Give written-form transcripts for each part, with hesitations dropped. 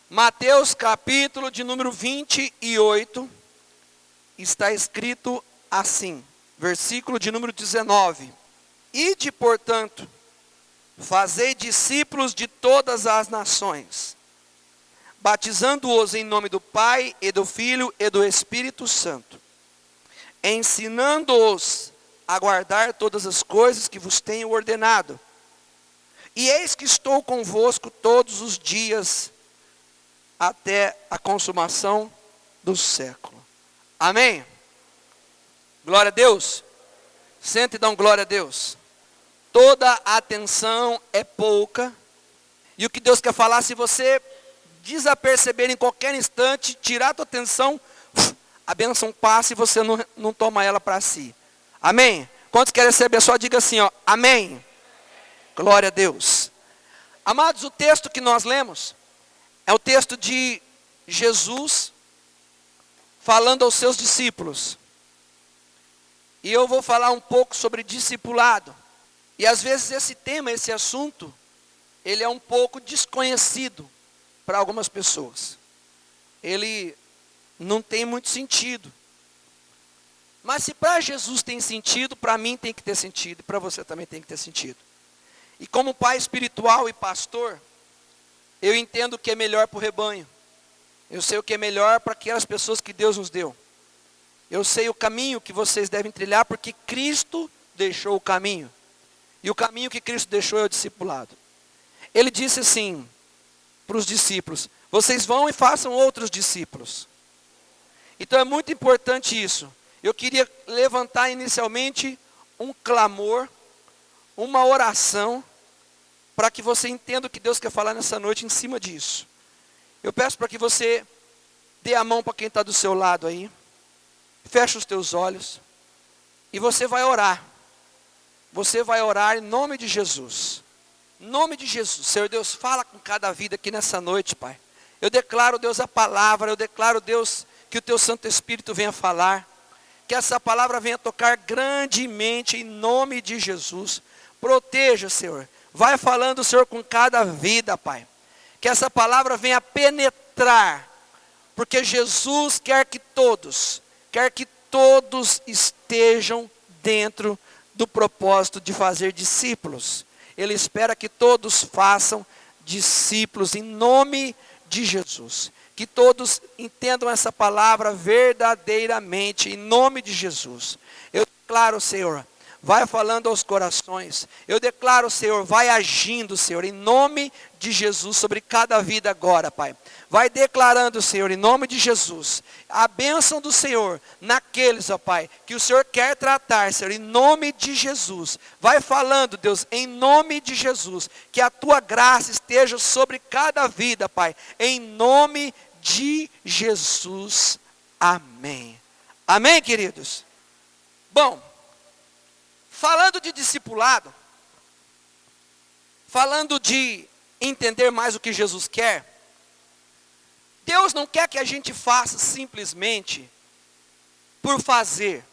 Mateus capítulo de número 28, está escrito assim, versículo de número 19. Ide, portanto, fazei discípulos de todas as nações, batizando-os em nome do Pai, e do Filho, e do Espírito Santo, ensinando-os a guardar todas as coisas que vos tenho ordenado. E eis que estou convosco todos os dias, até a consumação do século. Amém? Glória a Deus. Sente e dá um glória a Deus. Toda a atenção é pouca. E o que Deus quer falar, se você desaperceber em qualquer instante, tirar a tua atenção, a bênção passa e você não toma ela para si. Amém? Quantos querem ser abençoados? Diga assim, ó, amém. Glória a Deus. Amados, o texto que nós lemos é o texto de Jesus falando aos seus discípulos. E eu vou falar um pouco sobre discipulado. E às vezes esse tema, esse assunto, ele é um pouco desconhecido para algumas pessoas. Ele não tem muito sentido. Mas se para Jesus tem sentido, para mim tem que ter sentido, e para você também tem que ter sentido. E como pai espiritual e pastor, eu entendo o que é melhor para o rebanho. Eu sei o que é melhor para aquelas pessoas que Deus nos deu. Eu sei o caminho que vocês devem trilhar, porque Cristo deixou o caminho. E o caminho que Cristo deixou é o discipulado. Ele disse assim para os discípulos: vocês vão e façam outros discípulos. Então é muito importante isso. Eu queria levantar inicialmente um clamor, uma oração, para que você entenda o que Deus quer falar nessa noite em cima disso. Eu peço para que você dê a mão para quem está do seu lado aí. Feche os teus olhos. E você vai orar. Você vai orar em nome de Jesus. Em nome de Jesus. Senhor Deus, fala com cada vida aqui nessa noite, Pai. Eu declaro, Deus, a palavra. Eu declaro, Deus, que o teu Santo Espírito venha falar. Que essa palavra venha tocar grandemente em nome de Jesus. Proteja, Senhor. Vai falando, Senhor, com cada vida, Pai. Que essa palavra venha penetrar. Porque Jesus quer que todos estejam dentro do propósito de fazer discípulos. Ele espera que todos façam discípulos em nome de Jesus. Que todos entendam essa palavra verdadeiramente em nome de Jesus. Eu declaro, Senhor, vai falando aos corações. Eu declaro, Senhor, vai agindo, Senhor, em nome de Jesus sobre cada vida agora, Pai. Vai declarando, Senhor, em nome de Jesus, a bênção do Senhor naqueles, ó Pai, que o Senhor quer tratar, Senhor, em nome de Jesus. Vai falando, Deus, em nome de Jesus, que a tua graça esteja sobre cada vida, Pai, em nome de Jesus. Amém. Amém, queridos? Bom, falando de discipulado, falando de entender mais o que Jesus quer, Deus não quer que a gente faça simplesmente por fazer.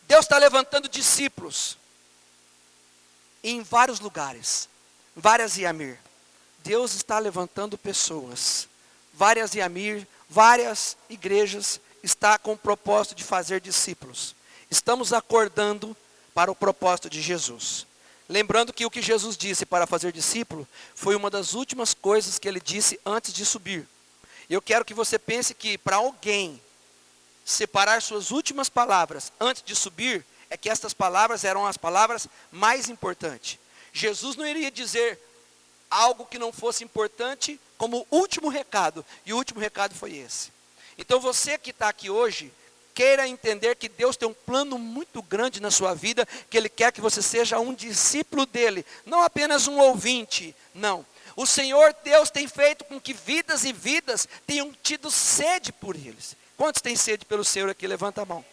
Deus está levantando discípulos em vários lugares, várias Yamir. Deus está levantando pessoas, várias Yamir, várias igrejas, está com o propósito de fazer discípulos. Estamos acordando para o propósito de Jesus. Lembrando que o que Jesus disse para fazer discípulo foi uma das últimas coisas que ele disse antes de subir. Eu quero que você pense que para alguém separar suas últimas palavras antes de subir, é que estas palavras eram as palavras mais importantes. Jesus não iria dizer algo que não fosse importante como último recado, e o último recado foi esse. Então você que está aqui hoje, queira entender que Deus tem um plano muito grande na sua vida, que Ele quer que você seja um discípulo dEle, não apenas um ouvinte, não. O Senhor Deus tem feito com que vidas e vidas tenham tido sede por eles. Quantos têm sede pelo Senhor aqui? Levanta a mão.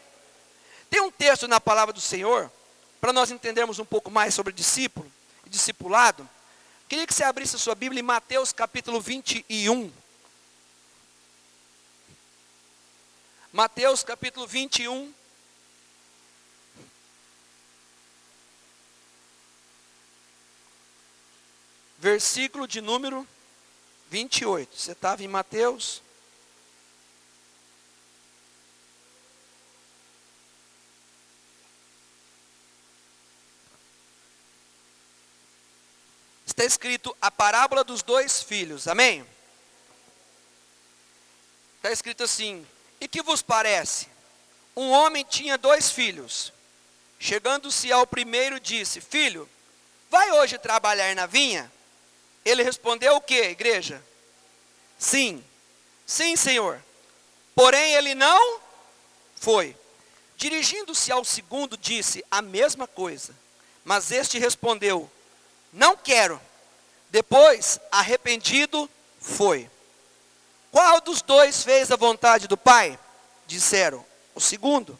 Tem um texto na palavra do Senhor, para nós entendermos um pouco mais sobre discípulo e discipulado. Queria que você abrisse a sua Bíblia em Mateus capítulo 21. Mateus capítulo 21. Versículo de número 28. Você estava em Mateus? Está escrito a parábola dos dois filhos, amém? Está escrito assim: e que vos parece? Um homem tinha 2 filhos. Chegando-se ao primeiro, disse: filho, vai hoje trabalhar na vinha? Ele respondeu o quê, igreja? Sim, sim, senhor. Porém ele não foi. Dirigindo-se ao segundo, disse a mesma coisa. Mas este respondeu: não quero. Depois, arrependido, foi. Qual dos 2 fez a vontade do Pai? Disseram: o segundo.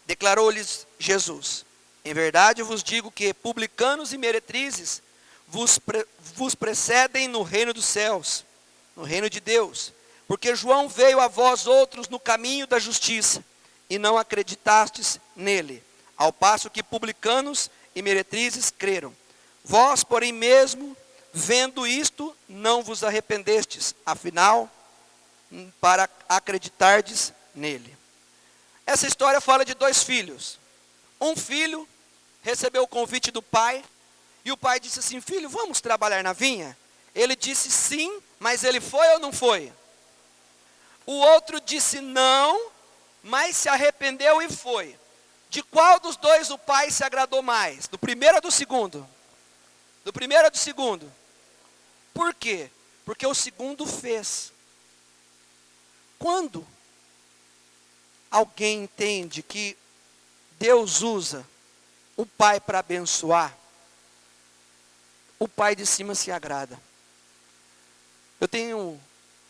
Declarou-lhes Jesus: em verdade vos digo que publicanos e meretrizes vos precedem no reino dos céus, no reino de Deus. Porque João veio a vós outros no caminho da justiça, e não acreditastes nele, ao passo que publicanos e meretrizes creram. Vós, porém, mesmo vendo isto, não vos arrependestes, afinal, para acreditardes nele. Essa história fala de 2 filhos. Um filho recebeu o convite do pai, e o pai disse assim: filho, vamos trabalhar na vinha? Ele disse sim, mas ele foi ou não foi? O outro disse não, mas se arrependeu e foi. De qual dos 2 o pai se agradou mais? Do primeiro ou do segundo? Do primeiro ou do segundo? Por quê? Porque o segundo fez. Quando alguém entende que Deus usa o pai para abençoar, o pai de cima se agrada. Eu tenho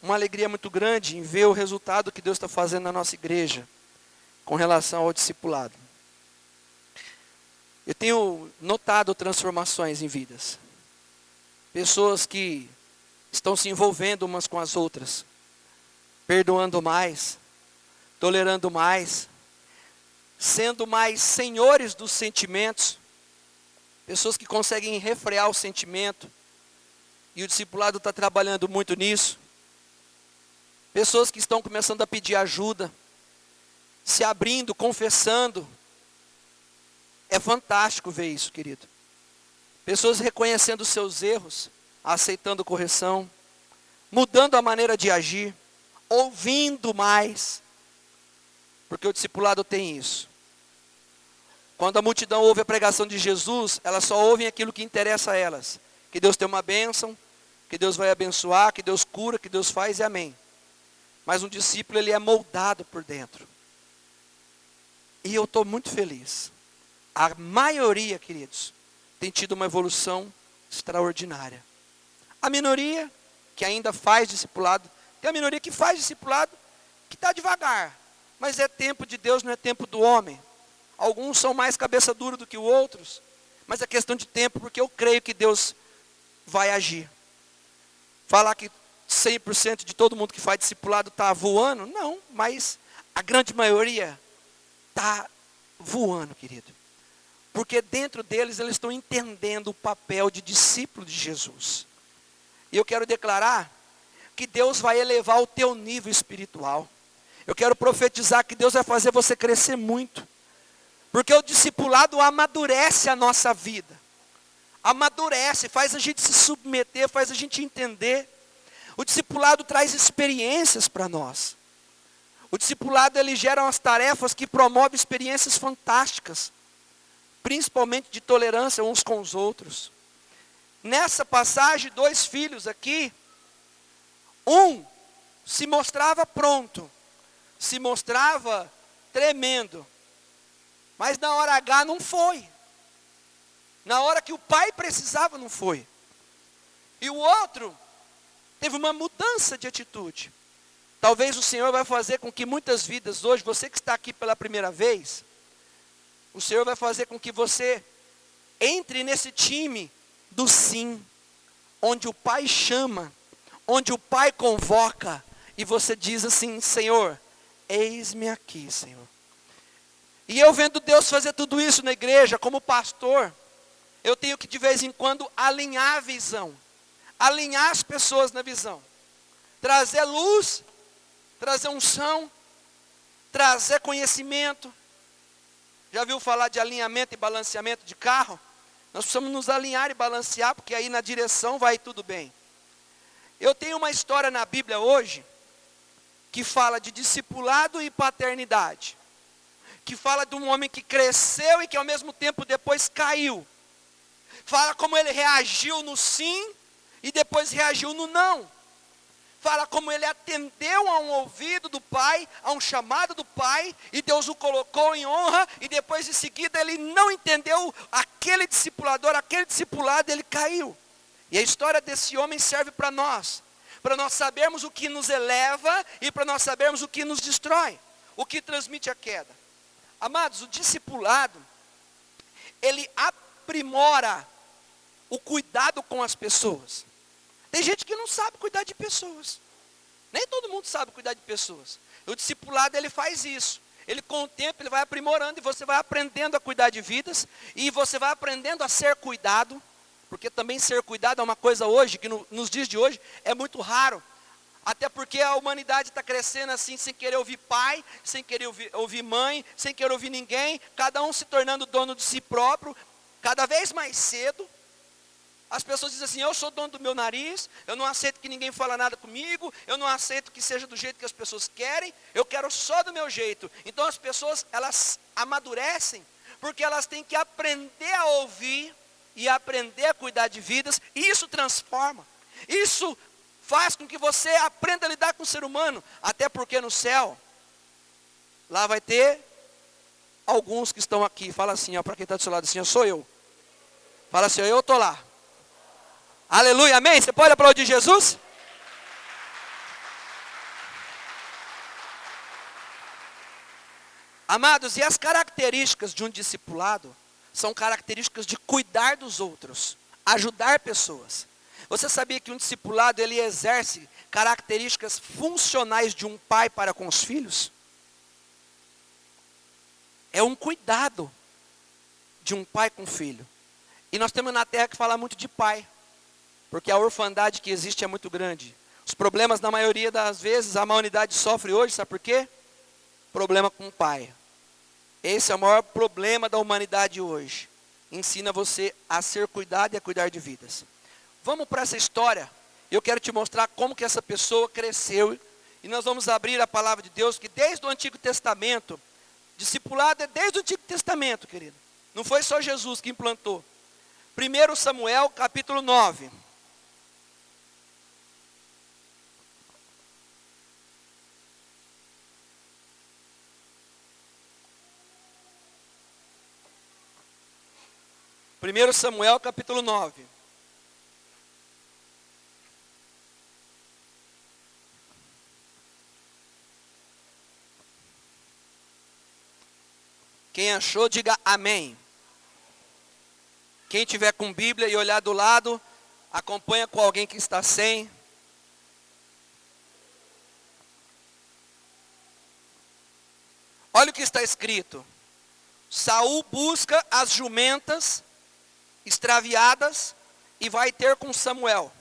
uma alegria muito grande em ver o resultado que Deus está fazendo na nossa igreja com relação ao discipulado. Eu tenho notado transformações em vidas. Pessoas que estão se envolvendo umas com as outras, perdoando mais, tolerando mais, sendo mais senhores dos sentimentos. Pessoas que conseguem refrear o sentimento, e o discipulado está trabalhando muito nisso. Pessoas que estão começando a pedir ajuda, se abrindo, confessando. É fantástico ver isso, querido. Pessoas reconhecendo os seus erros, aceitando correção, mudando a maneira de agir, ouvindo mais, porque o discipulado tem isso. Quando a multidão ouve a pregação de Jesus, elas só ouvem aquilo que interessa a elas. Que Deus tem uma bênção, que Deus vai abençoar, que Deus cura, que Deus faz e amém. Mas um discípulo, ele é moldado por dentro. E eu estou muito feliz. A maioria, queridos, tem tido uma evolução extraordinária. A minoria que ainda faz discipulado, tem a minoria que faz discipulado, que está devagar. Mas é tempo de Deus, não é tempo do homem. Alguns são mais cabeça dura do que os outros, mas é questão de tempo, porque eu creio que Deus vai agir. Falar que 100% de todo mundo que faz discipulado está voando, não, mas a grande maioria está voando, querido. Porque dentro deles, eles estão entendendo o papel de discípulo de Jesus. E eu quero declarar que Deus vai elevar o teu nível espiritual. Eu quero profetizar que Deus vai fazer você crescer muito. Porque o discipulado amadurece a nossa vida. Amadurece, faz a gente se submeter, faz a gente entender. O discipulado traz experiências para nós. O discipulado, ele gera umas tarefas que promovem experiências fantásticas. Principalmente de tolerância uns com os outros. Nessa passagem, 2 filhos aqui. Um se mostrava pronto. Se mostrava tremendo. Mas na hora H não foi. Na hora que o pai precisava, não foi. E o outro teve uma mudança de atitude. Talvez o Senhor vai fazer com que muitas vidas hoje, você que está aqui pela primeira vez, o Senhor vai fazer com que você entre nesse time do sim, onde o pai chama, onde o pai convoca, e você diz assim: Senhor, eis-me aqui, Senhor. E eu vendo Deus fazer tudo isso na igreja, como pastor, eu tenho que de vez em quando alinhar a visão, alinhar as pessoas na visão. trazer luz, trazer unção, trazer conhecimento. Já viu falar de alinhamento e balanceamento de carro? Nós precisamos nos alinhar e balancear, porque aí na direção vai tudo bem. Eu tenho uma história na Bíblia hoje, que fala de discipulado e paternidade. Que fala de um homem que cresceu e que ao mesmo tempo depois caiu. Fala como ele reagiu no sim e depois reagiu no não. Fala como ele atendeu a um ouvido do pai, a um chamado do pai, e Deus o colocou em honra, e depois em seguida ele não entendeu aquele discipulador, aquele discipulado, ele caiu. E a história desse homem serve para nós sabermos o que nos eleva e para nós sabermos o que nos destrói, o que transmite a queda. Amados, o discipulado, ele aprimora o cuidado com as pessoas. Tem gente que não sabe cuidar de pessoas. Nem todo mundo sabe cuidar de pessoas. O discipulado, ele faz isso. Ele com o tempo, ele vai aprimorando e você vai aprendendo a cuidar de vidas. E você vai aprendendo a ser cuidado. Porque também ser cuidado é uma coisa hoje, que nos dias de hoje, é muito raro. Até porque a humanidade está crescendo assim, sem querer ouvir pai, sem querer ouvir mãe, sem querer ouvir ninguém. Cada um se tornando dono de si próprio, cada vez mais cedo. As pessoas dizem assim, eu sou dono do meu nariz, eu não aceito que ninguém fale nada comigo, eu não aceito que seja do jeito que as pessoas querem, eu quero só do meu jeito. Então as pessoas, elas amadurecem, porque elas têm que aprender a ouvir e aprender a cuidar de vidas, e isso transforma. Isso faz com que você aprenda a lidar com o ser humano, até porque no céu, lá vai ter alguns que estão aqui, fala assim, para quem está do seu lado assim, sou eu. Fala assim, eu estou lá. Aleluia, amém? Você pode aplaudir Jesus? Amados, e as características de um discipulado são características de cuidar dos outros, ajudar pessoas. Você sabia que um discipulado, ele exerce características funcionais de um pai para com os filhos? É um cuidado de um pai com o filho. E nós temos na terra que falar muito de pai. Porque a orfandade que existe é muito grande. Os problemas, na maioria das vezes, a humanidade sofre hoje, sabe por quê? Problema com o pai. Esse é o maior problema da humanidade hoje. Ensina você a ser cuidado e a cuidar de vidas. Vamos para essa história. Eu quero te mostrar como que essa pessoa cresceu. E nós vamos abrir a palavra de Deus, que desde o Antigo Testamento, discipulado é desde o Antigo Testamento, querido. Não foi só Jesus que implantou. 1 Samuel, capítulo 9. Primeiro Samuel, capítulo 9. Quem achou, diga amém. Quem tiver com Bíblia e olhar do lado, acompanha com alguém que está sem. Olha o que está escrito. Saul busca as jumentas extraviadas e vai ter com Samuel.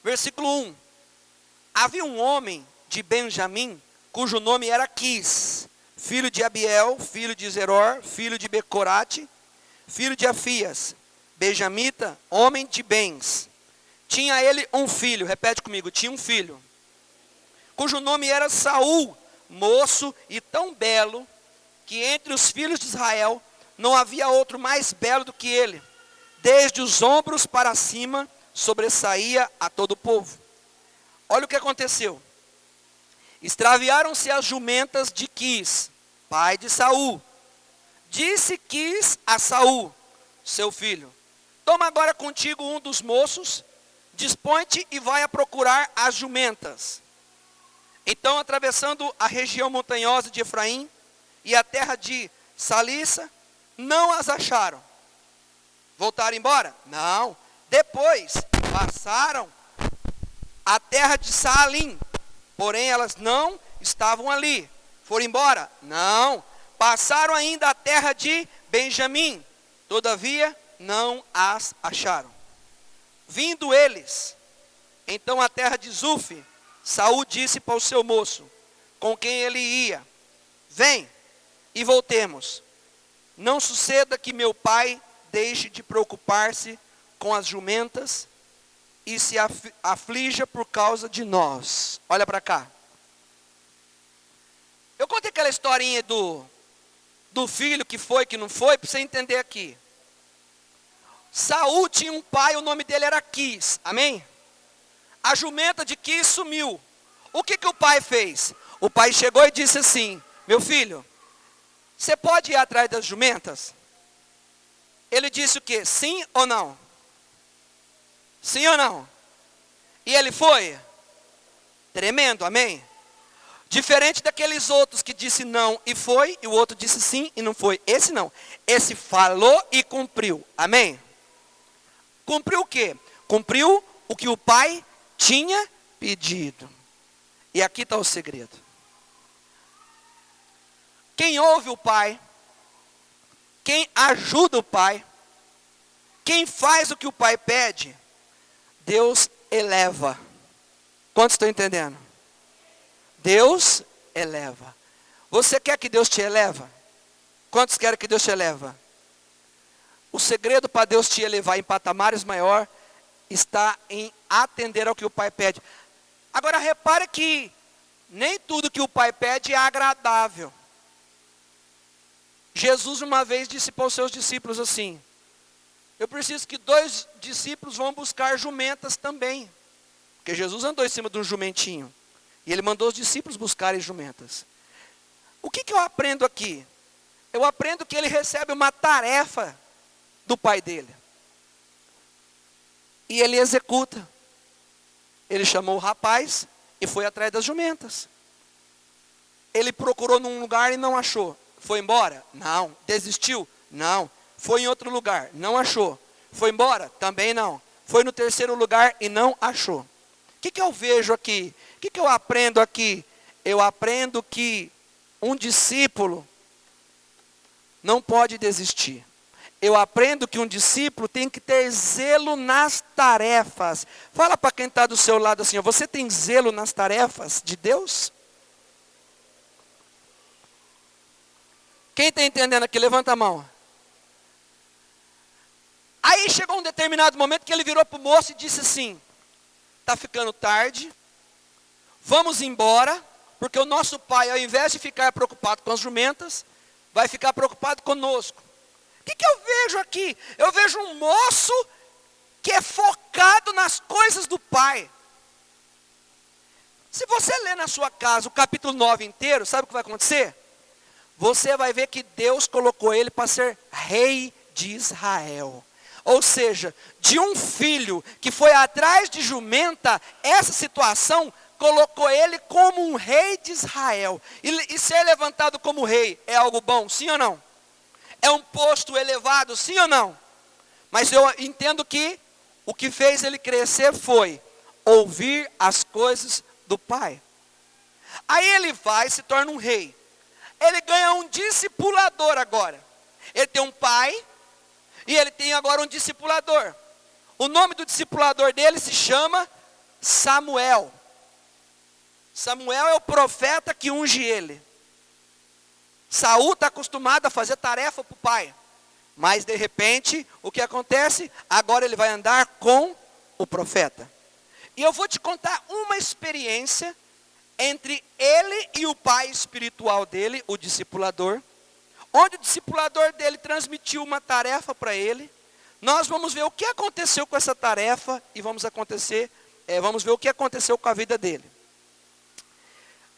Versículo 1. Havia um homem de Benjamim, cujo nome era Quis, filho de Abiel, filho de Zeror, filho de Becorate, filho de Afias, benjamita, homem de bens. Tinha ele um filho, repete comigo, tinha um filho, cujo nome era Saul, moço e tão belo, que entre os filhos de Israel não havia outro mais belo do que ele. Desde os ombros para cima, sobressaía a todo o povo. Olha o que aconteceu. Extraviaram-se as jumentas de Quis, pai de Saul. Disse Quis a Saul, seu filho: toma agora contigo um dos moços, dispõe-te e vai a procurar as jumentas. Então, atravessando a região montanhosa de Efraim e a terra de Salissa, não as acharam. Voltaram embora? Não. Depois passaram a terra de Saalim, porém elas não estavam ali. Foram embora? Não. Passaram ainda a terra de Benjamim, todavia não as acharam. Vindo eles, Então a terra de Zuf, Saul disse para o seu moço, com quem ele ia: vem e voltemos. Não suceda que meu pai deixe de preocupar-se com as jumentas e se aflija por causa de nós. Olha para cá. Eu contei aquela historinha do filho que foi, que não foi, para você entender aqui. Saul tinha um pai, o nome dele era Quis, amém? A jumenta de Quis sumiu. O que o pai fez? O pai chegou e disse assim: meu filho, você pode ir atrás das jumentas? Ele disse o quê? Sim ou não? Sim ou não? E ele foi? Tremendo, amém? Diferente daqueles outros que disse não e foi, e o outro disse sim e não foi. Esse não. Esse falou e cumpriu, amém? Cumpriu o quê? Cumpriu o que o pai tinha pedido. E aqui está o segredo. Quem ouve o pai, quem ajuda o pai, quem faz o que o pai pede, Deus eleva. Quantos estão entendendo? Deus eleva. Você quer que Deus te eleva? Quantos querem que Deus te eleva? O segredo para Deus te elevar em patamares maior está em atender ao que o pai pede. Agora repare que nem tudo que o pai pede é agradável. Jesus uma vez disse para os seus discípulos assim: eu preciso que 2 discípulos vão buscar jumentas também. Porque Jesus andou em cima de um jumentinho. E ele mandou os discípulos buscarem jumentas. O que eu aprendo aqui? Eu aprendo que ele recebe uma tarefa do pai dele. E ele executa. Ele chamou o rapaz e foi atrás das jumentas. Ele procurou num lugar e não achou. Foi embora? Não. Desistiu? Não. Foi em outro lugar? Não achou. Foi embora? Também não. Foi no terceiro lugar e não achou. O que eu vejo aqui? O que eu aprendo aqui? Eu aprendo que um discípulo não pode desistir. Eu aprendo que um discípulo tem que ter zelo nas tarefas. Fala para quem está do seu lado assim: você tem zelo nas tarefas de Deus? Quem está entendendo aqui, levanta a mão. Aí chegou um determinado momento que ele virou para o moço e disse assim: está ficando tarde, vamos embora, porque o nosso pai, ao invés de ficar preocupado com as jumentas, vai ficar preocupado conosco. O que eu vejo aqui? Eu vejo um moço que é focado nas coisas do pai. Se você ler na sua casa o capítulo 9 inteiro, sabe o que vai acontecer? Você vai ver que Deus colocou ele para ser rei de Israel. Ou seja, de um filho que foi atrás de jumenta, essa situação colocou ele como um rei de Israel. E ser levantado como rei é algo bom, sim ou não? É um posto elevado, sim ou não? Mas eu entendo que o que fez ele crescer foi ouvir as coisas do pai. Aí ele vai e se torna um rei. Ele ganha um discipulador agora. Ele tem um pai e ele tem agora um discipulador. O nome do discipulador dele se chama Samuel. Samuel é o profeta que unge ele. Saul está acostumado a fazer tarefa para o pai. Mas de repente, o que acontece? Agora ele vai andar com o profeta. E eu vou te contar uma experiência entre ele e o pai espiritual dele, o discipulador. Onde o discipulador dele transmitiu uma tarefa para ele. Nós vamos ver o que aconteceu com essa tarefa e vamos ver o que aconteceu com a vida dele.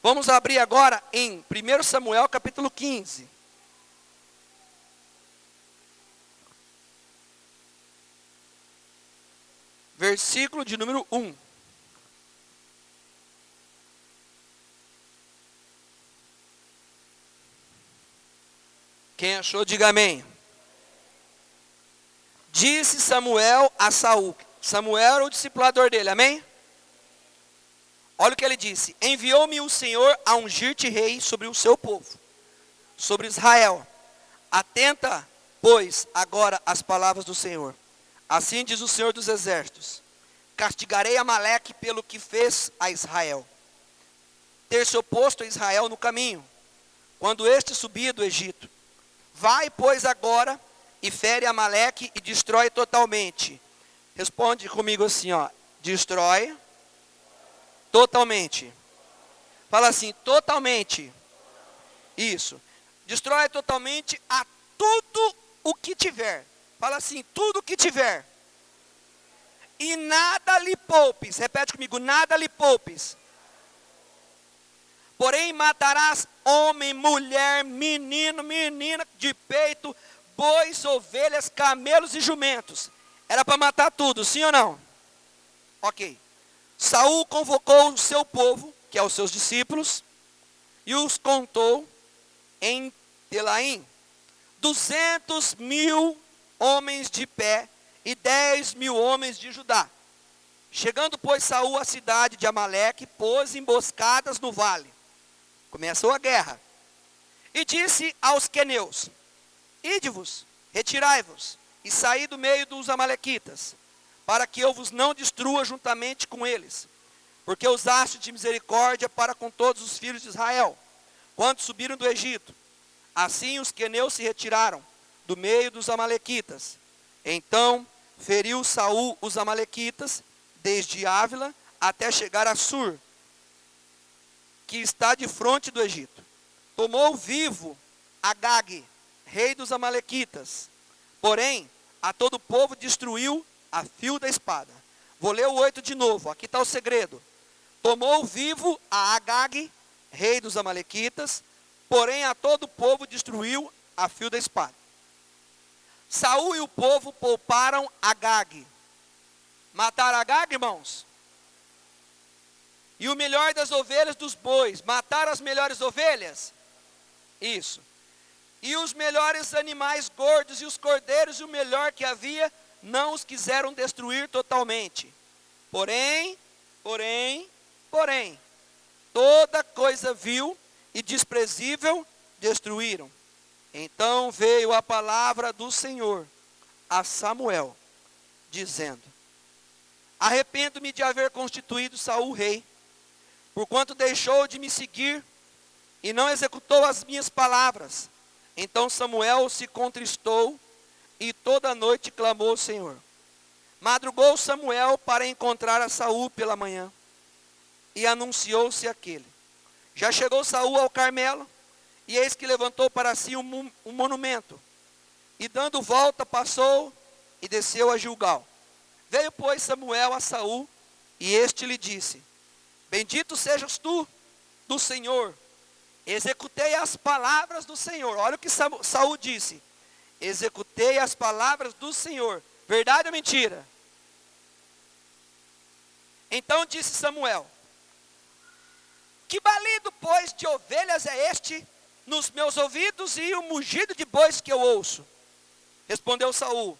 Vamos abrir agora em 1 Samuel capítulo 15. Versículo de número 1. Quem achou, diga amém. Disse Samuel a Saul. Samuel era o discipulador dele, amém? Olha o que ele disse: enviou-me o Senhor a ungir-te rei sobre o seu povo, sobre Israel. Atenta, pois, agora às palavras do Senhor. Assim diz o Senhor dos Exércitos: castigarei Amaleque pelo que fez a Israel, ter se oposto a Israel no caminho, quando este subia do Egito. Vai, pois, agora e fere Amaleque e destrói totalmente. Responde comigo assim, ó, destrói totalmente. Fala assim, totalmente. Isso. Destrói totalmente a tudo o que tiver. Fala assim, tudo o que tiver. E nada lhe poupes. Repete comigo, nada lhe poupes. Porém matarás homem, mulher, menino, menina de peito, bois, ovelhas, camelos e jumentos. Era para matar tudo, sim ou não? Ok. Saul convocou o seu povo, que é os seus discípulos, e os contou em Telaim. 200.000 homens de pé e 10.000 homens de Judá. Chegando, pois, Saul à cidade de Amaleque, pôs emboscadas no vale. Começou a guerra. E disse aos queneus: ide-vos, retirai-vos, e saí do meio dos amalequitas, para que eu vos não destrua juntamente com eles, porque usaste de misericórdia para com todos os filhos de Israel, quando subiram do Egito. Assim os queneus se retiraram do meio dos amalequitas. Então feriu Saul os amalequitas, desde Ávila até chegar a Sur, que está de fronte do Egito. Tomou vivo Agag, rei dos amalequitas, porém a todo o povo destruiu a fio da espada. Vou ler o 8 de novo, aqui está o segredo. Tomou vivo a Agag, rei dos amalequitas, porém a todo o povo destruiu a fio da espada. Saul e o povo pouparam Agag. Mataram Agag, irmãos? E o melhor das ovelhas dos bois. Mataram as melhores ovelhas? Isso. E os melhores animais gordos e os cordeiros e o melhor que havia, não os quiseram destruir totalmente. Porém, toda coisa vil e desprezível destruíram. Então veio a palavra do Senhor a Samuel, dizendo: arrependo-me de haver constituído Saul rei, porquanto deixou de me seguir e não executou as minhas palavras. Então Samuel se contristou e toda a noite clamou ao Senhor. Madrugou Samuel para encontrar a Saul pela manhã, e anunciou-se aquele. Já chegou Saul ao Carmelo, e eis que levantou para si um monumento, e dando volta passou e desceu a Gilgal. Veio, pois, Samuel a Saul, e este lhe disse: bendito sejas tu do Senhor, executei as palavras do Senhor. Olha o que Saul disse: executei as palavras do Senhor. Verdade ou mentira? Então disse Samuel: que balido, pois, de ovelhas é este nos meus ouvidos e o mugido de bois que eu ouço? Respondeu Saul: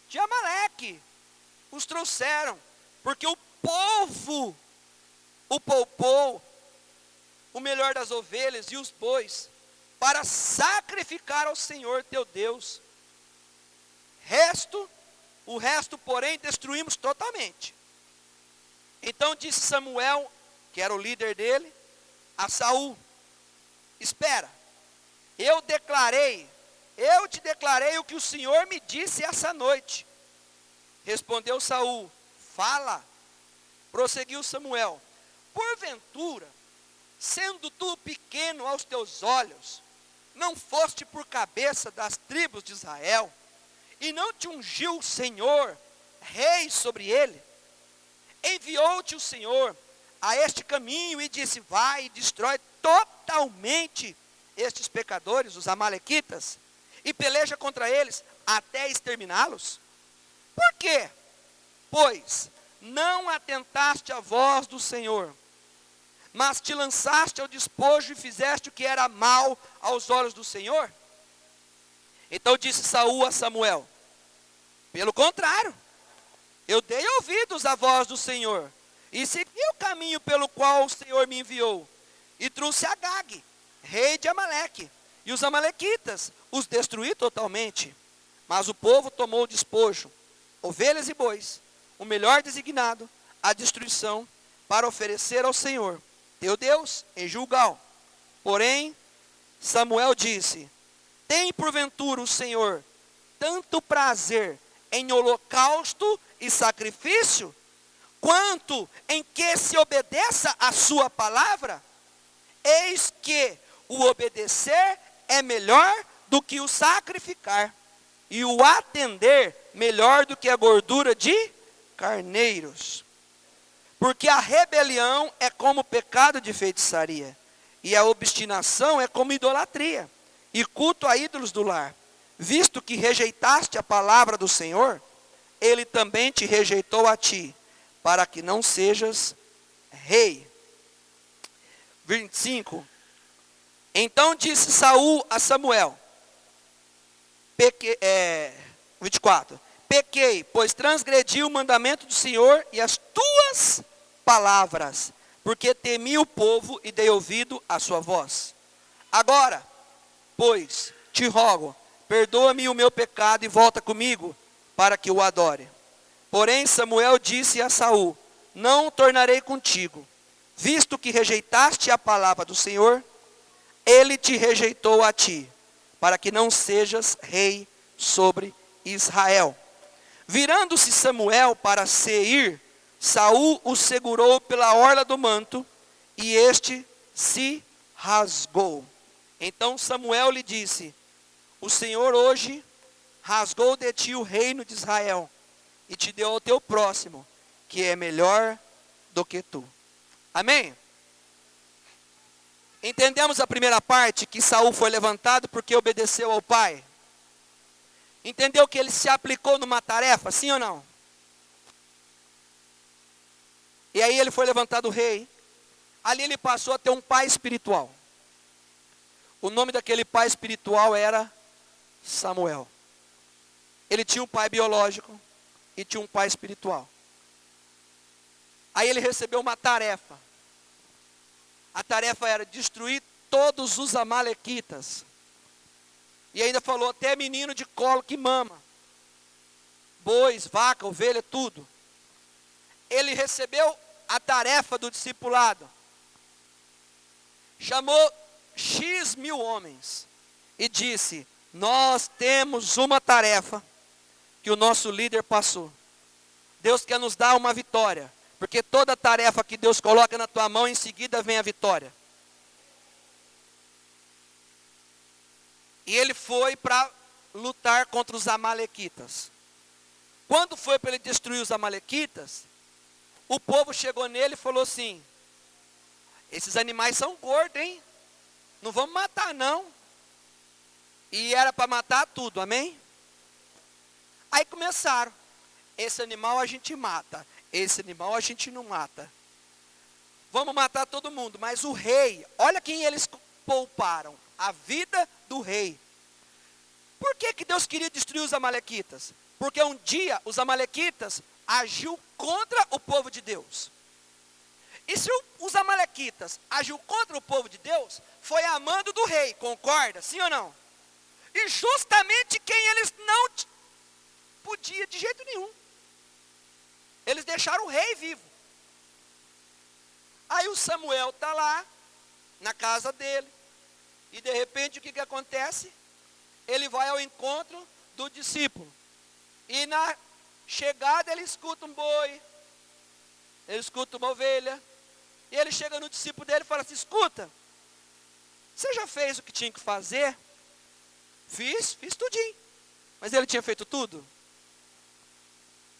de Amaleque os trouxeram, porque o povo o poupou, o melhor das ovelhas e os bois, para sacrificar ao Senhor teu Deus. O resto, porém, destruímos totalmente. Então disse Samuel, que era o líder dele, a Saul: espera, eu te declarei o que o Senhor me disse essa noite. Respondeu Saul: fala. Prosseguiu Samuel: porventura, sendo tu pequeno aos teus olhos, não foste por cabeça das tribos de Israel, e não te ungiu o Senhor rei sobre ele? Enviou-te o Senhor a este caminho e disse: vai e destrói totalmente estes pecadores, os amalequitas, e peleja contra eles até exterminá-los? Por quê? Pois não atentaste à voz do Senhor, mas te lançaste ao despojo e fizeste o que era mal aos olhos do Senhor? Então disse Saul a Samuel: pelo contrário, eu dei ouvidos à voz do Senhor, e segui o caminho pelo qual o Senhor me enviou, e trouxe Agag, rei de Amaleque, e os amalequitas os destruí totalmente. Mas o povo tomou o despojo, ovelhas e bois, o melhor designado, a destruição, para oferecer ao Senhor, teu Deus, em Gilgal. Porém, Samuel disse: tem porventura o Senhor tanto prazer em holocausto e sacrifício, quanto em que se obedeça a sua palavra? Eis que o obedecer é melhor do que o sacrificar, e o atender melhor do que a gordura de carneiros. Porque a rebelião é como pecado de feitiçaria, e a obstinação é como idolatria, e culto a ídolos do lar. Visto que rejeitaste a palavra do Senhor, Ele também te rejeitou a ti, para que não sejas rei. 25. Então disse Saul a Samuel, 24. Pequei, pois transgredi o mandamento do Senhor e as tuas palavras, porque temi o povo e dei ouvido à sua voz. Agora, pois, te rogo, perdoa-me o meu pecado e volta comigo, para que o adore. Porém Samuel disse a Saul: não tornarei contigo, visto que rejeitaste a palavra do Senhor, Ele te rejeitou a ti, para que não sejas rei sobre Israel. Virando-se Samuel para Seir, Saul o segurou pela orla do manto, e este se rasgou. Então Samuel lhe disse: o Senhor hoje rasgou de ti o reino de Israel, e te deu ao teu próximo, que é melhor do que tu. Amém? Entendemos a primeira parte, que Saul foi levantado porque obedeceu ao pai. Entendeu que ele se aplicou numa tarefa, sim ou não? E aí ele foi levantado rei. Ali ele passou a ter um pai espiritual. O nome daquele pai espiritual era Samuel. Ele tinha um pai biológico e tinha um pai espiritual. Aí ele recebeu uma tarefa. A tarefa era destruir todos os amalequitas. E ainda falou até menino de colo que mama. Bois, vaca, ovelha, tudo. Ele recebeu a tarefa do discipulado. Chamou X mil homens. E disse: nós temos uma tarefa que o nosso líder passou. Deus quer nos dar uma vitória. Porque toda tarefa que Deus coloca na tua mão, em seguida vem a vitória. E ele foi para lutar contra os amalequitas. Quando foi para ele destruir os amalequitas, o povo chegou nele e falou assim: esses animais são gordos, hein? Não vamos matar não. E era para matar tudo, amém? Aí começaram: esse animal a gente mata, esse animal a gente não mata. Vamos matar todo mundo, mas o rei, olha quem eles pouparam: a vida do rei. Por que que Deus queria destruir os amalequitas? Porque um dia os amalequitas agiu contra o povo de Deus. E se os amalequitas agiu contra o povo de Deus, foi a mando do rei, concorda? Sim ou não? E justamente quem eles não podia de jeito nenhum. Eles deixaram o rei vivo. Aí o Samuel está lá, na casa dele, e de repente o que acontece? Ele vai ao encontro do discípulo. E na chegada ele escuta um boi, ele escuta uma ovelha, e ele chega no discípulo dele e fala assim: escuta, você já fez o que tinha que fazer? Fiz tudinho. Mas ele tinha feito tudo?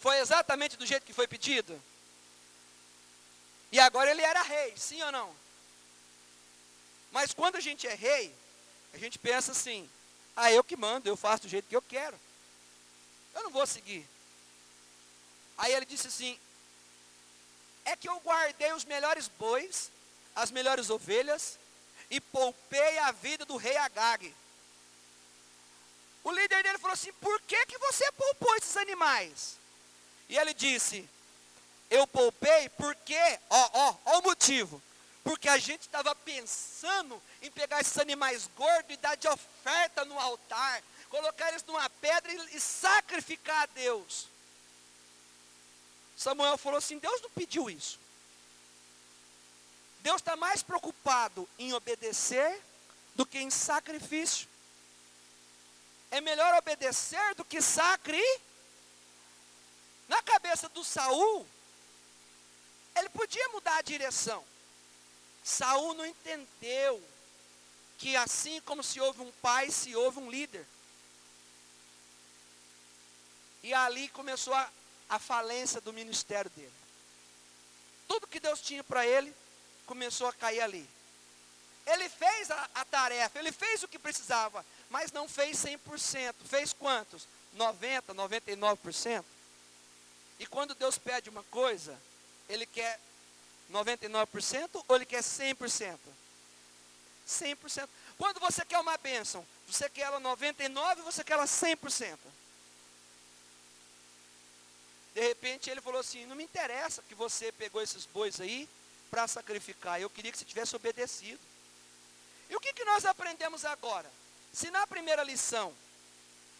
Foi exatamente do jeito que foi pedido? E agora ele era rei, sim ou não? Mas quando a gente é rei, a gente pensa assim: ah, eu que mando, eu faço do jeito que eu quero, eu não vou seguir. Aí ele disse assim: é que eu guardei os melhores bois, as melhores ovelhas, e poupei a vida do rei Agag. O líder dele falou assim: por que que você poupou esses animais? E ele disse: eu poupei porque, ó o motivo. Porque a gente estava pensando em pegar esses animais gordos e dar de oferta no altar, colocar eles numa pedra e sacrificar a Deus. Samuel falou assim, Deus não pediu isso. Deus está mais preocupado em obedecer do que em sacrifício. É melhor obedecer do que sacrificar. Na cabeça do Saul, ele podia mudar a direção. Saul não entendeu que assim como se houve um pai, se houve um líder. E ali começou a falência do ministério dele. Tudo que Deus tinha para ele, começou a cair ali. Ele fez a tarefa, ele fez o que precisava, mas não fez 100%. Fez quantos? 90%, 99%. E quando Deus pede uma coisa, Ele quer 99% ou Ele quer 100%? 100%. Quando você quer uma bênção, você quer ela 99% ou você quer ela 100%? De repente Ele falou assim, não me interessa que você pegou esses bois aí para sacrificar, eu queria que você tivesse obedecido. E o que nós aprendemos agora? Se na primeira lição,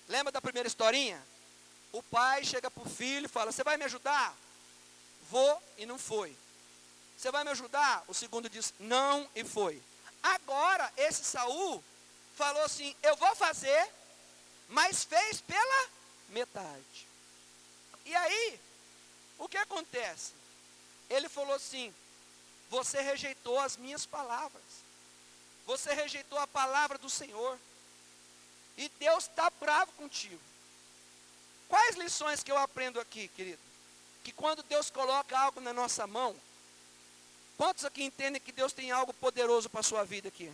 lembra da primeira historinha? O pai chega para o filho e fala, você vai me ajudar? Vou, e não foi. Você vai me ajudar? O segundo diz, não, e foi. Agora, esse Saul falou assim, eu vou fazer, mas fez pela metade. E aí, o que acontece? Ele falou assim, você rejeitou as minhas palavras. Você rejeitou a palavra do Senhor. E Deus está bravo contigo. Quais lições que eu aprendo aqui, querido? Que quando Deus coloca algo na nossa mão, quantos aqui entendem que Deus tem algo poderoso para a sua vida aqui?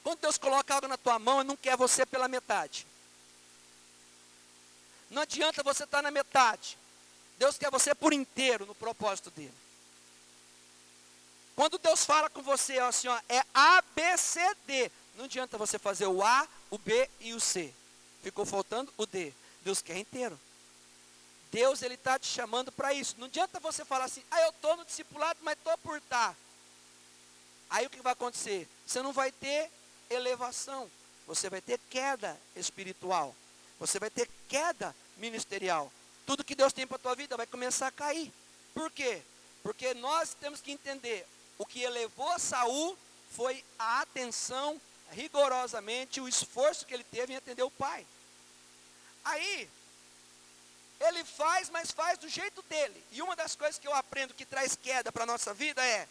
Quando Deus coloca algo na tua mão, Ele não quer você pela metade. Não adianta você estar na metade. Deus quer você por inteiro no propósito dEle. Quando Deus fala com você, assim, ó, é A, B, C, D. Não adianta você fazer o A, o B e o C. Ficou faltando o D. Deus quer inteiro. Deus, Ele está te chamando para isso. Não adianta você falar assim, eu estou no discipulado, mas estou por estar. Aí o que vai acontecer? Você não vai ter elevação. Você vai ter queda espiritual. Você vai ter queda ministerial. Tudo que Deus tem para a tua vida vai começar a cair. Por quê? Porque nós temos que entender, o que elevou Saul foi a atenção, rigorosamente, o esforço que ele teve em atender o pai. Aí, ele faz, mas faz do jeito dele. E uma das coisas que eu aprendo que traz queda para a nossa vida é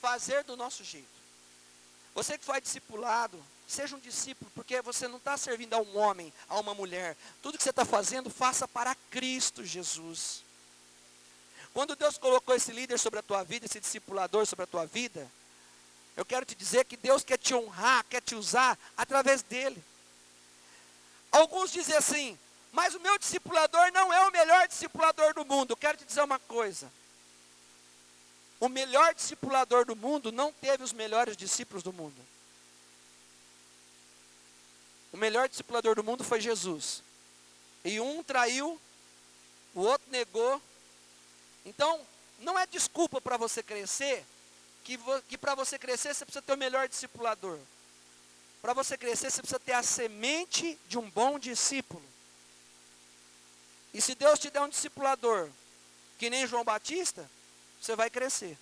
fazer do nosso jeito. Você que foi discipulado, seja um discípulo, porque você não está servindo a um homem, a uma mulher. Tudo que você está fazendo, faça para Cristo Jesus. Quando Deus colocou esse líder sobre a tua vida, esse discipulador sobre a tua vida, eu quero te dizer que Deus quer te honrar, quer te usar através dele. Alguns dizem assim, mas o meu discipulador não é o melhor discipulador do mundo. Eu quero te dizer uma coisa. O melhor discipulador do mundo não teve os melhores discípulos do mundo. O melhor discipulador do mundo foi Jesus. E um traiu, o outro negou. Então, não é desculpa para você crescer, que para você crescer você precisa ter o melhor discipulador. Para você crescer você precisa ter a semente de um bom discípulo. E se Deus te der um discipulador, que nem João Batista, você vai crescer.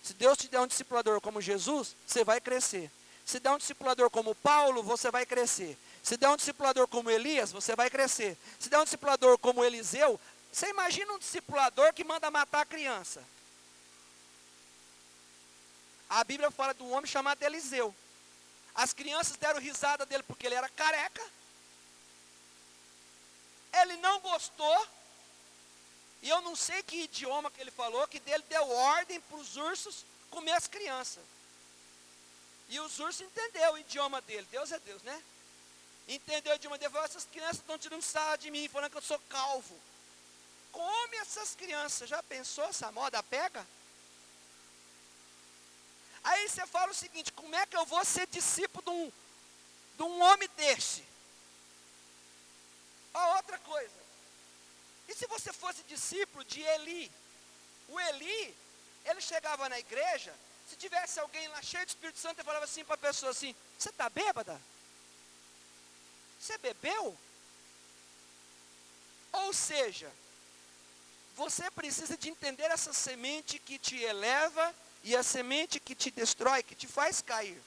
Se Deus te der um discipulador como Jesus, você vai crescer. Se der um discipulador como Paulo, você vai crescer. Se der um discipulador como Elias, você vai crescer. Se der um discipulador como Eliseu, você imagina um discipulador que manda matar a criança. A Bíblia fala de um homem chamado Eliseu. As crianças deram risada dele porque ele era careca. Ele não gostou. E eu não sei que idioma que ele falou, que dele deu ordem para os ursos comer as crianças. E os ursos entenderam o idioma dele. Deus é Deus, né? Entendeu o idioma dele. Falou, essas crianças estão tirando sarro de mim, falando que eu sou calvo. Come essas crianças. Já pensou essa moda pega? Aí você fala o seguinte, como é que eu vou ser discípulo de um homem desse? Ó, outra coisa. E se você fosse discípulo de Eli? O Eli, ele chegava na igreja, se tivesse alguém lá cheio do Espírito Santo, ele falava assim para a pessoa assim, você está bêbada? Você bebeu? Ou seja, você precisa de entender essa semente que te eleva e a semente que te destrói, que te faz cair.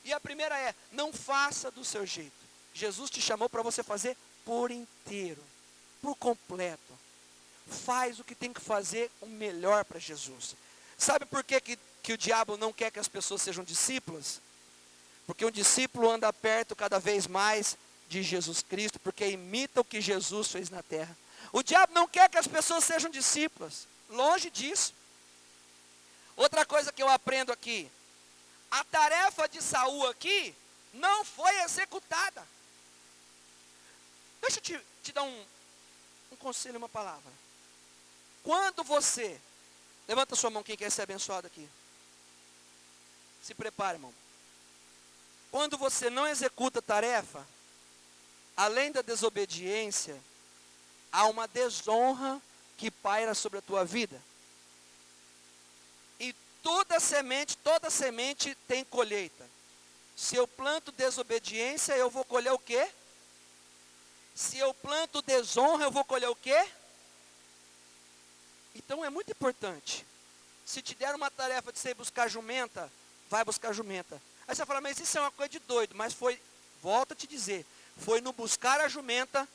E a primeira é, não faça do seu jeito. Jesus te chamou para você fazer por inteiro, por completo. Faz o que tem que fazer o melhor para Jesus. Sabe por que o diabo não quer que as pessoas sejam discípulas? Porque um discípulo anda perto cada vez mais de Jesus Cristo, porque imita o que Jesus fez na terra. O diabo não quer que as pessoas sejam discípulas, longe disso. Outra coisa que eu aprendo aqui, a tarefa de Saul aqui não foi executada. Deixa eu te dar um conselho, uma palavra. Quando você, levanta sua mão quem quer ser abençoado aqui. Se prepare, irmão. Quando você não executa a tarefa, além da desobediência, há uma desonra que paira sobre a tua vida. E toda semente tem colheita. Se eu planto desobediência, eu vou colher o quê? Se eu planto desonra, eu vou colher o quê? Então é muito importante. Se te der uma tarefa de você buscar jumenta, vai buscar jumenta. Aí você fala, mas isso é uma coisa de doido. Mas foi, volto a te dizer, foi no buscar a jumenta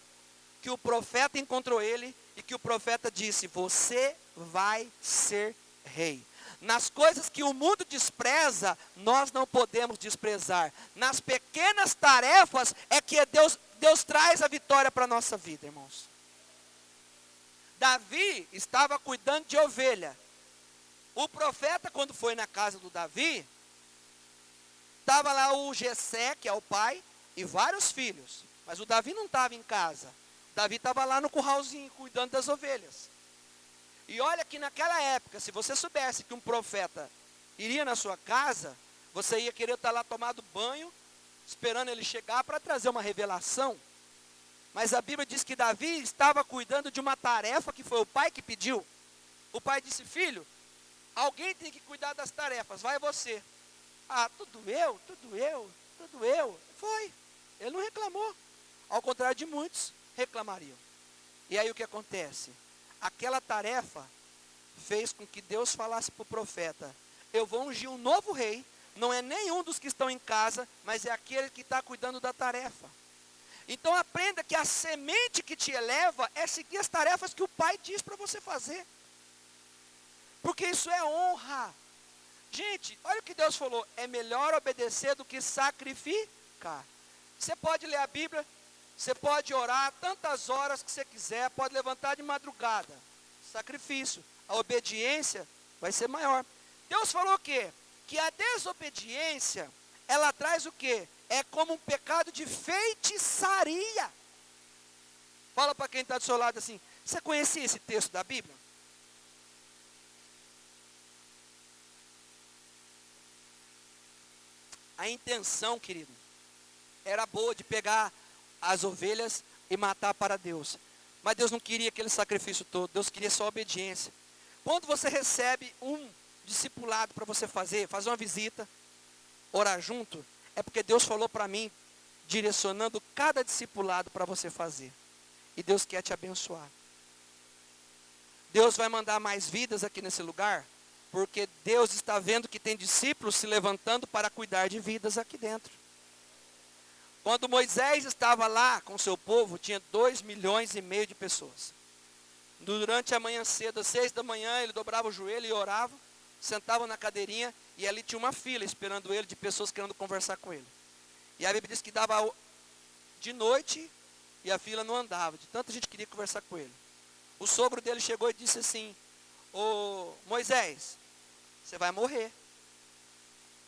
que o profeta encontrou ele e que o profeta disse, você vai ser rei. Nas coisas que o mundo despreza, nós não podemos desprezar. Nas pequenas tarefas é que Deus traz a vitória para a nossa vida, irmãos. Davi estava cuidando de ovelha. O profeta, quando foi na casa do Davi, estava lá o Jessé, que é o pai, e vários filhos. Mas o Davi não estava em casa. Davi estava lá no curralzinho, cuidando das ovelhas. E olha que naquela época, se você soubesse que um profeta iria na sua casa, você ia querer estar lá tomado banho, esperando ele chegar para trazer uma revelação. Mas a Bíblia diz que Davi estava cuidando de uma tarefa que foi o pai que pediu. O pai disse, filho, alguém tem que cuidar das tarefas, vai você. Ah, tudo eu. Foi, ele não reclamou. Ao contrário de muitos, reclamariam. E aí o que acontece? Aquela tarefa fez com que Deus falasse para o profeta, eu vou ungir um novo rei, não é nenhum dos que estão em casa, mas é aquele que está cuidando da tarefa. Então aprenda que a semente que te eleva é seguir as tarefas que o pai diz para você fazer. Porque isso é honra. Gente, olha o que Deus falou, é melhor obedecer do que sacrificar. Você pode ler a Bíblia, você pode orar tantas horas que você quiser, pode levantar de madrugada. Sacrifício. A obediência vai ser maior. Deus falou o quê? Que a desobediência, ela traz o quê? É como um pecado de feitiçaria. Fala para quem está do seu lado assim, você conhecia esse texto da Bíblia? A intenção, querido, era boa de pegar as ovelhas e matar para Deus. Mas Deus não queria aquele sacrifício todo, Deus queria só obediência. Quando você recebe um discipulado para você fazer uma visita, orar junto, é porque Deus falou para mim, direcionando cada discipulado para você fazer. E Deus quer te abençoar. Deus vai mandar mais vidas aqui nesse lugar, porque Deus está vendo que tem discípulos se levantando para cuidar de vidas aqui dentro. Quando Moisés estava lá com o seu povo, tinha 2,5 milhões de pessoas. Durante a manhã cedo, às 6 da manhã, ele dobrava o joelho e orava, sentava na cadeirinha, e ali tinha uma fila esperando ele, de pessoas querendo conversar com ele. E a Bíblia diz que dava de noite, e a fila não andava, de tanta gente queria conversar com ele. O sogro dele chegou e disse assim, ô Moisés, você vai morrer.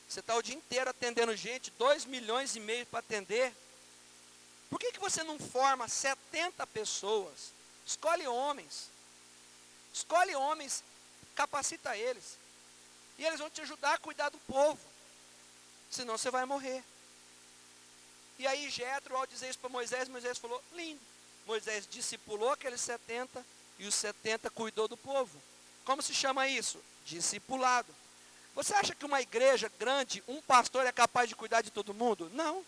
Você está o dia inteiro atendendo gente, 2,5 milhões para atender. Por que você não forma 70 pessoas? Escolhe homens, capacita eles. E eles vão te ajudar a cuidar do povo. Senão você vai morrer. E aí Jetro, ao dizer isso para Moisés, Moisés falou, lindo. Moisés discipulou aqueles 70 e os 70 cuidou do povo. Como se chama isso? Discipulado. Você acha que uma igreja grande, um pastor é capaz de cuidar de todo mundo? Não.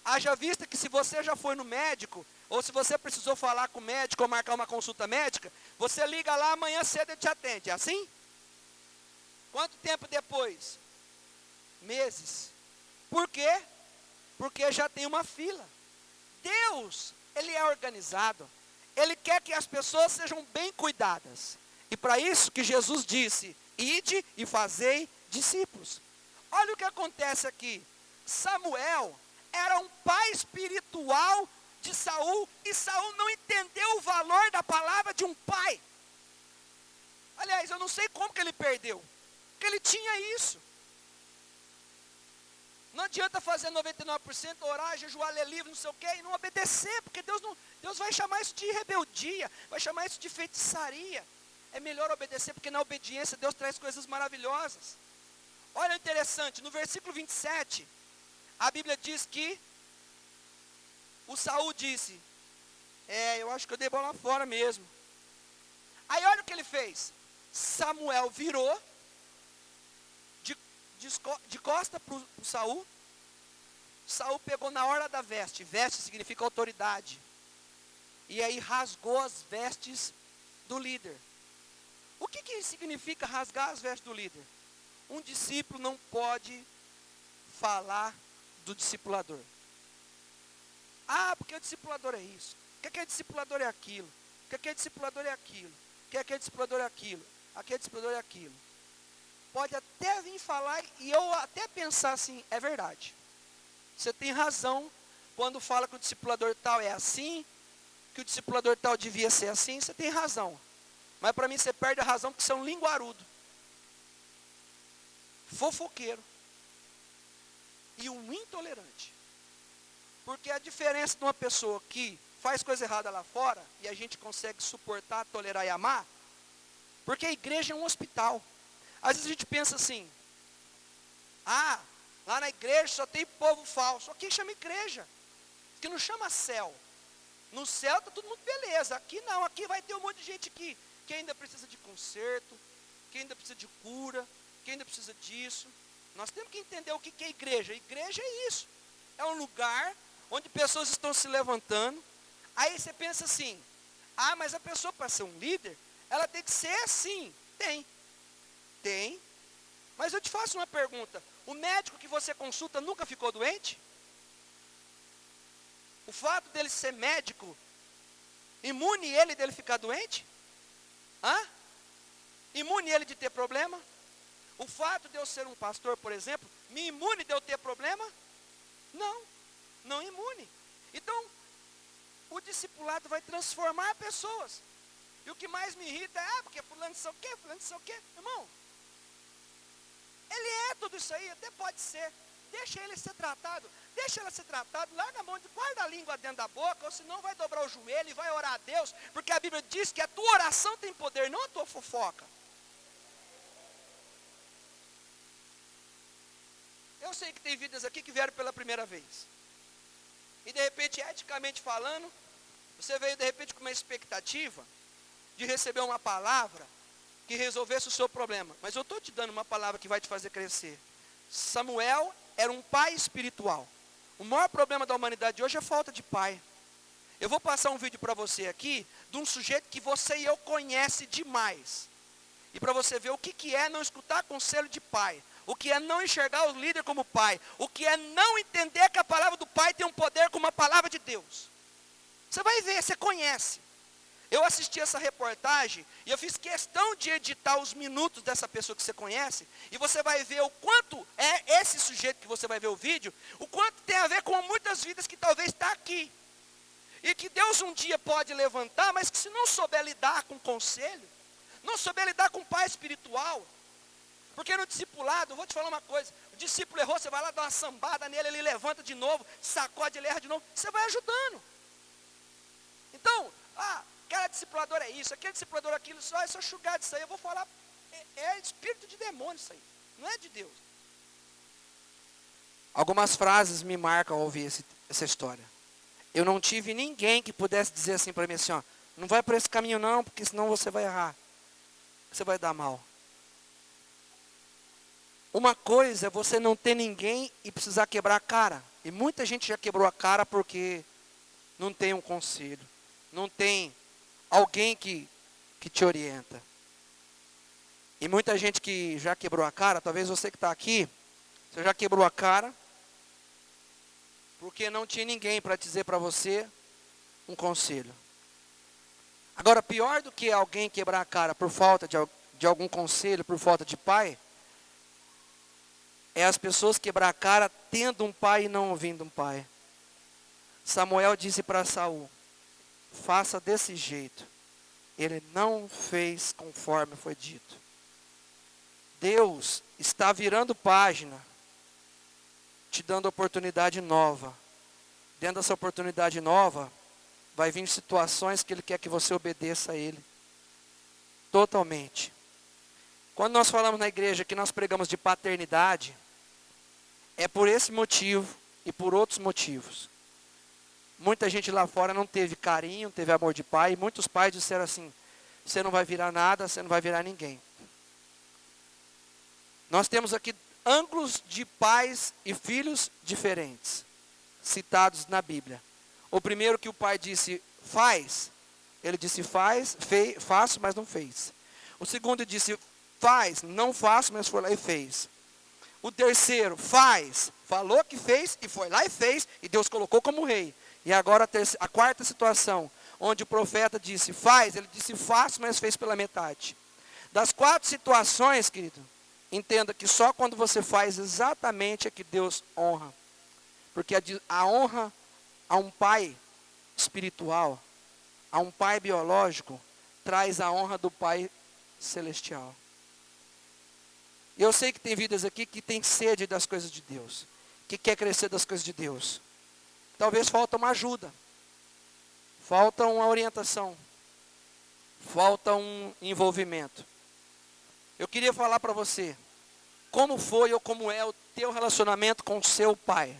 Haja vista que se você já foi no médico, Ou se você precisou falar com o médico ou marcar uma consulta médica, você liga lá, amanhã cedo ele te atende. É assim? Quanto tempo depois? Meses. Por quê? Porque já tem uma fila. Deus, Ele é organizado. Ele quer que as pessoas sejam bem cuidadas. E para isso que Jesus disse, ide e fazei discípulos. Olha o que acontece aqui. Samuel era um pai espiritual de Saul, e Saul não entendeu o valor da palavra de um pai. Aliás, eu não sei como que ele perdeu, porque ele tinha isso. Não adianta fazer 99%, orar, jejuar, ler livro, não sei o quê, e não obedecer, porque Deus vai chamar isso de rebeldia, vai chamar isso de feitiçaria. É melhor obedecer, porque na obediência Deus traz coisas maravilhosas. Olha interessante, no versículo 27, a Bíblia diz que o Saul disse, eu acho que eu dei bola fora mesmo. Aí olha o que ele fez. Samuel virou de costa para o Saul. Saul pegou na orla da veste. Veste significa autoridade. E aí rasgou as vestes do líder. O que significa rasgar as vestes do líder? Um discípulo não pode falar do discipulador. Ah, porque o discipulador é isso. O que é discipulador é aquilo. O que é discipulador é aquilo. O que é discipulador é aquilo. Aqui é discipulador é aquilo. Pode até vir falar e eu até pensar assim, é verdade. Você tem razão quando fala que o discipulador tal é assim, que o discipulador tal devia ser assim, você tem razão. Mas para mim você perde a razão porque você é um linguarudo. Fofoqueiro. E um intolerante. Porque a diferença de uma pessoa que faz coisa errada lá fora, e a gente consegue suportar, tolerar e amar, porque a igreja é um hospital. Às vezes a gente pensa assim, lá na igreja só tem povo falso. Quem chama igreja? Que não chama céu. No céu está todo mundo beleza, aqui não, aqui vai ter um monte de gente que ainda precisa de conserto, que ainda precisa de cura, que ainda precisa disso. Nós temos que entender o que é igreja. Igreja é isso, é um lugar onde pessoas estão se levantando. Aí você pensa assim, mas a pessoa para ser um líder, ela tem que ser assim. Tem, mas eu te faço uma pergunta, o médico que você consulta nunca ficou doente? O fato dele ser médico, imune ele dele ficar doente? Imune ele de ter problema? O fato de eu ser um pastor, por exemplo, me imune de eu ter problema? Não imune. Então, o discipulado vai transformar pessoas. E o que mais me irrita é, porque fulano não sei o quê. Irmão, ele é tudo isso aí, até pode ser. Deixa ele ser tratado, deixa ela ser tratada, larga a mão, guarda a língua dentro da boca, ou senão vai dobrar o joelho e vai orar a Deus, porque a Bíblia diz que a tua oração tem poder, não a tua fofoca. Eu sei que tem vidas aqui que vieram pela primeira vez. E de repente, eticamente falando, você veio de repente com uma expectativa de receber uma palavra que resolvesse o seu problema. Mas eu estou te dando uma palavra que vai te fazer crescer. Samuel era um pai espiritual. O maior problema da humanidade hoje é a falta de pai. Eu vou passar um vídeo para você aqui, de um sujeito que você e eu conhece demais. E para você ver o que é não escutar conselho de pai. O que é não enxergar o líder como pai. O que é não entender que a palavra do pai tem um poder como a palavra de Deus. Você vai ver, você conhece. Eu assisti essa reportagem e eu fiz questão de editar os minutos dessa pessoa que você conhece. E você vai ver o quanto é esse sujeito que você vai ver o vídeo. O quanto tem a ver com muitas vidas que talvez está aqui. E que Deus um dia pode levantar, mas que se não souber lidar com conselho, não souber lidar com pai espiritual. Porque no discipulado, eu vou te falar uma coisa, o discípulo errou, você vai lá dar uma sambada nele, ele levanta de novo, sacode, ele erra de novo, você vai ajudando. Então, aquele discipulador é isso, aquele discipulador é aquilo, só enxugar disso aí, eu vou falar, é espírito de demônio isso aí, não é de Deus. Algumas frases me marcam ao ouvir essa história. Eu não tive ninguém que pudesse dizer assim para mim assim, não vai por esse caminho não, porque senão você vai errar, você vai dar mal. Uma coisa é você não ter ninguém e precisar quebrar a cara. E muita gente já quebrou a cara porque não tem um conselho, não tem alguém que te orienta. E muita gente que já quebrou a cara, talvez você que está aqui, você já quebrou a cara, porque não tinha ninguém para dizer para você um conselho. Agora, pior do que alguém quebrar a cara por falta de algum conselho, por falta de pai, é as pessoas quebrar a cara tendo um pai e não ouvindo um pai. Samuel disse para Saul: faça desse jeito. Ele não fez conforme foi dito. Deus está virando página, te dando oportunidade nova. Dentro dessa oportunidade nova, vai vir situações que Ele quer que você obedeça a Ele. Totalmente. Quando nós falamos na igreja que nós pregamos de paternidade, é por esse motivo e por outros motivos. Muita gente lá fora não teve carinho, não teve amor de pai. E muitos pais disseram assim: você não vai virar nada, você não vai virar ninguém. Nós temos aqui ângulos de pais e filhos diferentes, citados na Bíblia. O primeiro que o pai disse, faz. Ele disse, faço, mas não fez. O segundo disse, faz, não faço, mas foi lá e fez. O terceiro, faz, falou que fez, e foi lá e fez, e Deus colocou como rei. E agora a quarta situação, onde o profeta disse, faz, ele disse, faço, mas fez pela metade. Das 4 situações, querido, entenda que só quando você faz exatamente é que Deus honra. Porque a honra a um pai espiritual, a um pai biológico, traz a honra do pai celestial. Eu sei que tem vidas aqui que tem sede das coisas de Deus, que quer crescer das coisas de Deus. Talvez falta uma ajuda, falta uma orientação, falta um envolvimento. Eu queria falar para você, como foi ou como é o teu relacionamento com o seu pai.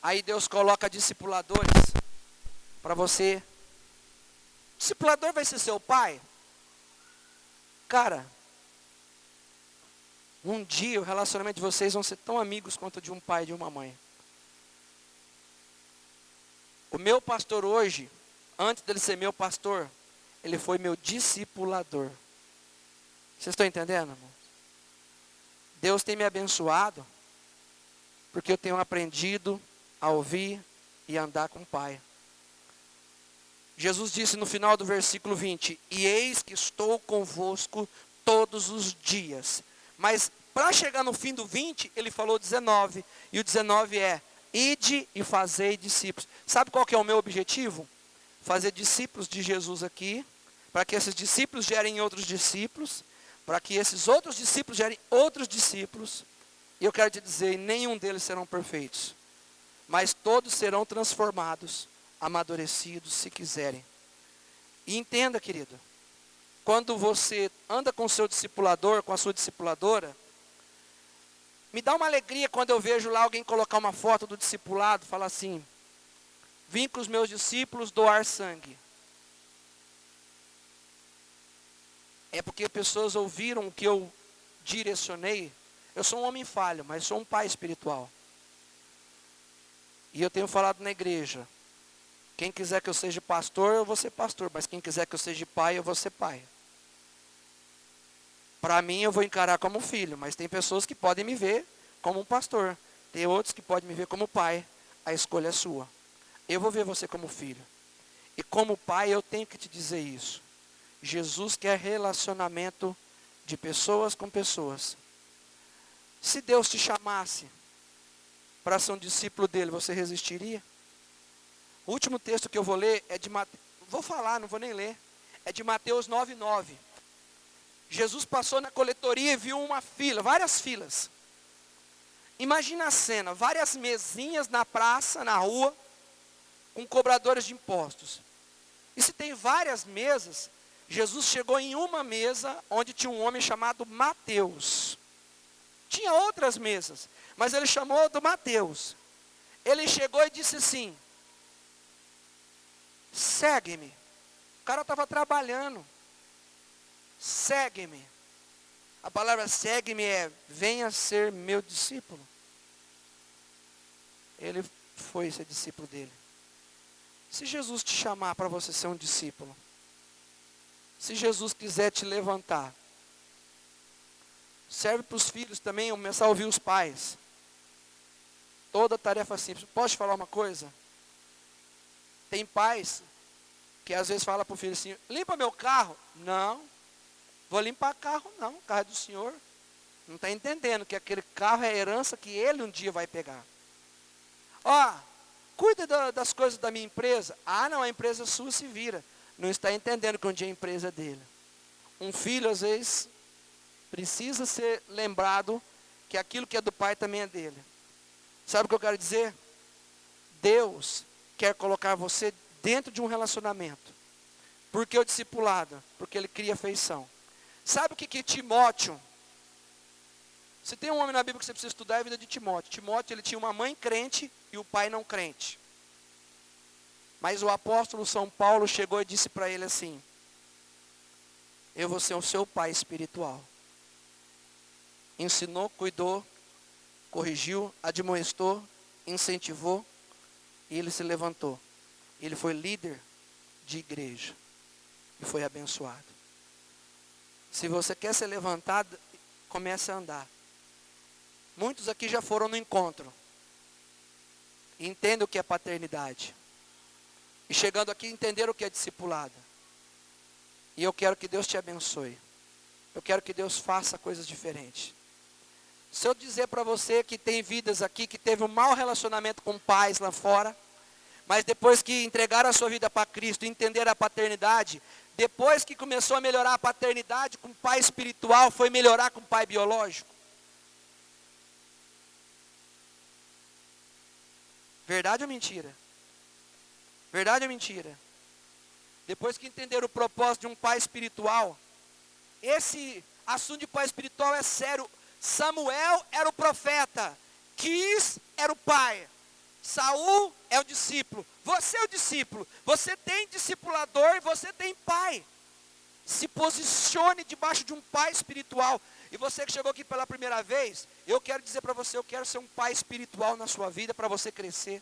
Aí Deus coloca discipuladores para você. Discipulador vai ser seu pai? Cara, um dia o relacionamento de vocês vão ser tão amigos quanto de um pai e de uma mãe. O meu pastor hoje, antes dele ser meu pastor, ele foi meu discipulador. Vocês estão entendendo, irmão? Deus tem me abençoado, porque eu tenho aprendido a ouvir e andar com o Pai. Jesus disse no final do versículo 20, e eis que estou convosco todos os dias. Mas para chegar no fim do 20, ele falou 19, e o 19 é, ide e fazei discípulos. Sabe qual que é o meu objetivo? Fazer discípulos de Jesus aqui, para que esses discípulos gerem outros discípulos, para que esses outros discípulos gerem outros discípulos. E eu quero te dizer, nenhum deles serão perfeitos, mas todos serão transformados, amadurecidos, se quiserem. E entenda, querido, quando você anda com o seu discipulador, com a sua discipuladora, me dá uma alegria quando eu vejo lá alguém colocar uma foto do discipulado, falar assim, vim com os meus discípulos doar sangue. É porque pessoas ouviram o que eu direcionei. Eu sou um homem falho, mas sou um pai espiritual. E eu tenho falado na igreja, quem quiser que eu seja pastor, eu vou ser pastor. Mas quem quiser que eu seja pai, eu vou ser pai. Para mim, eu vou encarar como filho. Mas tem pessoas que podem me ver como um pastor. Tem outros que podem me ver como pai. A escolha é sua. Eu vou ver você como filho. E como pai, eu tenho que te dizer isso. Jesus quer relacionamento de pessoas com pessoas. Se Deus te chamasse para ser um discípulo dele, você resistiria? O último texto que eu vou ler é de Mateus. Vou falar, não vou nem ler. É de Mateus 9:9. Jesus passou na coletoria e viu uma fila, várias filas. Imagina a cena, várias mesinhas na praça, na rua, com cobradores de impostos. E se tem várias mesas, Jesus chegou em uma mesa onde tinha um homem chamado Mateus. Tinha outras mesas, mas ele chamou do Mateus. Ele chegou e disse assim, segue-me. O cara estava trabalhando. Segue-me. A palavra segue-me é, venha ser meu discípulo. ele foi ser discípulo dele. Se Jesus te chamar para você ser um discípulo, se Jesus quiser te levantar, serve para os filhos também, começar a ouvir os pais. Toda tarefa simples. Posso te falar uma coisa? Tem pais que às vezes falam para o filho assim, limpa meu carro. Não, vou limpar carro não, o carro é do senhor. Não está entendendo que aquele carro é a herança que ele um dia vai pegar. Ó, cuida das coisas da minha empresa. Ah não, a empresa sua se vira. Não está entendendo que um dia a empresa é dele. Um filho às vezes precisa ser lembrado que aquilo que é do pai também é dele. Sabe o que eu quero dizer? Deus quer colocar você dentro de um relacionamento. Por que o discipulado? Porque ele cria afeição. Sabe o que Timóteo... Se tem um homem na Bíblia que você precisa estudar, é a vida de Timóteo. Timóteo, ele tinha uma mãe crente e o pai não crente. Mas o apóstolo São Paulo chegou e disse para ele assim, eu vou ser o seu pai espiritual. Ensinou, cuidou, corrigiu, admoestou, incentivou, e ele se levantou. Ele foi líder de igreja e foi abençoado. Se você quer ser levantado, comece a andar. Muitos aqui já foram no encontro. Entendem o que é paternidade. E chegando aqui entenderam o que é discipulado. E eu quero que Deus te abençoe. Eu quero que Deus faça coisas diferentes. Se eu dizer para você que tem vidas aqui que teve um mau relacionamento com pais lá fora, mas depois que entregaram a sua vida para Cristo, entenderam a paternidade, depois que começou a melhorar a paternidade com o pai espiritual, foi melhorar com o pai biológico. Verdade ou mentira? Verdade ou mentira? Depois que entenderam o propósito de um pai espiritual, esse assunto de pai espiritual é sério. Samuel era o profeta, Quis era o pai, Saul é o discípulo, você é o discípulo, você tem discipulador e você tem pai. Se posicione debaixo de um pai espiritual. E você que chegou aqui pela primeira vez, eu quero dizer para você, eu quero ser um pai espiritual na sua vida para você crescer.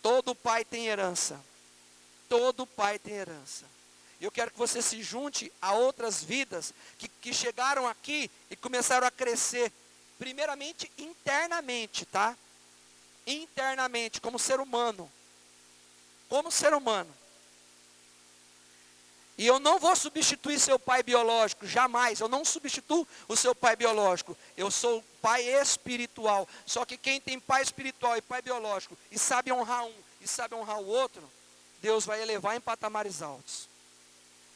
Todo pai tem herança. Todo pai tem herança. Eu quero que você se junte a outras vidas que chegaram aqui e começaram a crescer. Primeiramente, internamente, tá? Internamente, como ser humano. Como ser humano. E eu não vou substituir seu pai biológico, jamais. Eu não substituo o seu pai biológico. Eu sou pai espiritual. Só que quem tem pai espiritual e pai biológico e sabe honrar um e sabe honrar o outro, Deus vai elevar em patamares altos.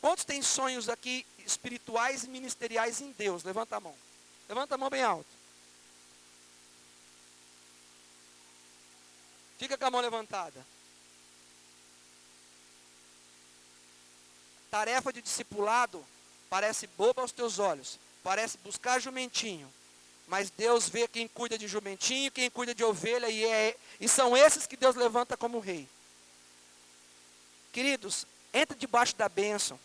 Quantos têm sonhos aqui espirituais e ministeriais em Deus? Levanta a mão. Levanta a mão bem alto. Fica com a mão levantada. Tarefa de discipulado parece boba aos teus olhos. Parece buscar jumentinho. Mas Deus vê quem cuida de jumentinho, quem cuida de ovelha. E são esses que Deus levanta como rei. Queridos, entra debaixo da bênção.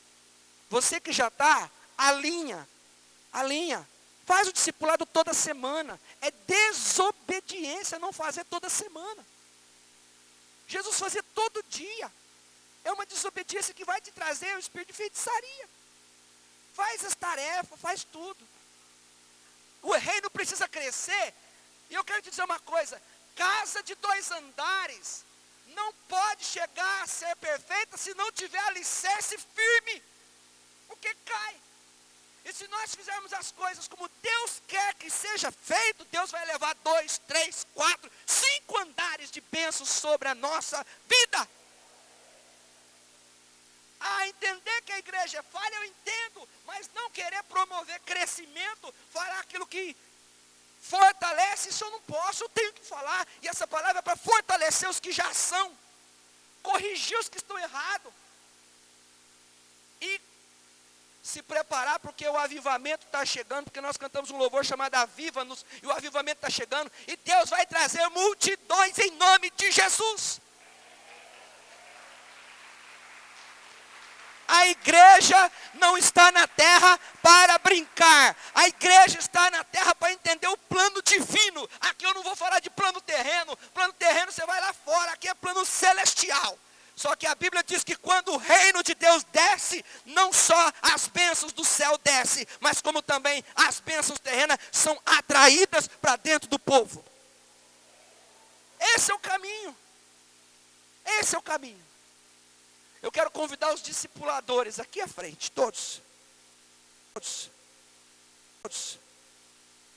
Você que já está, alinha. Faz o discipulado toda semana. É desobediência não fazer toda semana. Jesus fazia todo dia. É uma desobediência que vai te trazer o espírito de feitiçaria. Faz as tarefas, faz tudo. O reino precisa crescer. E eu quero te dizer uma coisa. Casa de 2 andares não pode chegar a ser perfeita se não tiver alicerce firme. Porque cai. E se nós fizermos as coisas como Deus quer que seja feito, Deus vai levar 2, 3, 4, 5 andares de bênçãos sobre a nossa vida. Entender que a igreja é falha, eu entendo, mas não querer promover crescimento, falar aquilo que fortalece, isso eu não posso, eu tenho que falar, e essa palavra é para fortalecer os que já são, corrigir os que estão errados, e se preparar, porque o avivamento está chegando, porque nós cantamos um louvor chamado Aviva-nos, e o avivamento está chegando, e Deus vai trazer multidões em nome de Jesus. A igreja não está na terra para brincar. A igreja está na terra para entender o plano divino. Aqui eu não vou falar de plano terreno. Plano terreno você vai lá fora. Aqui é plano celestial. Só que a Bíblia diz que quando o reino de Deus desce, não só as bênçãos do céu descem, mas como também as bênçãos terrenas são atraídas para dentro do povo. Esse é o caminho. Esse é o caminho. Eu quero convidar os discipuladores aqui à frente, todos. Todos. Todos.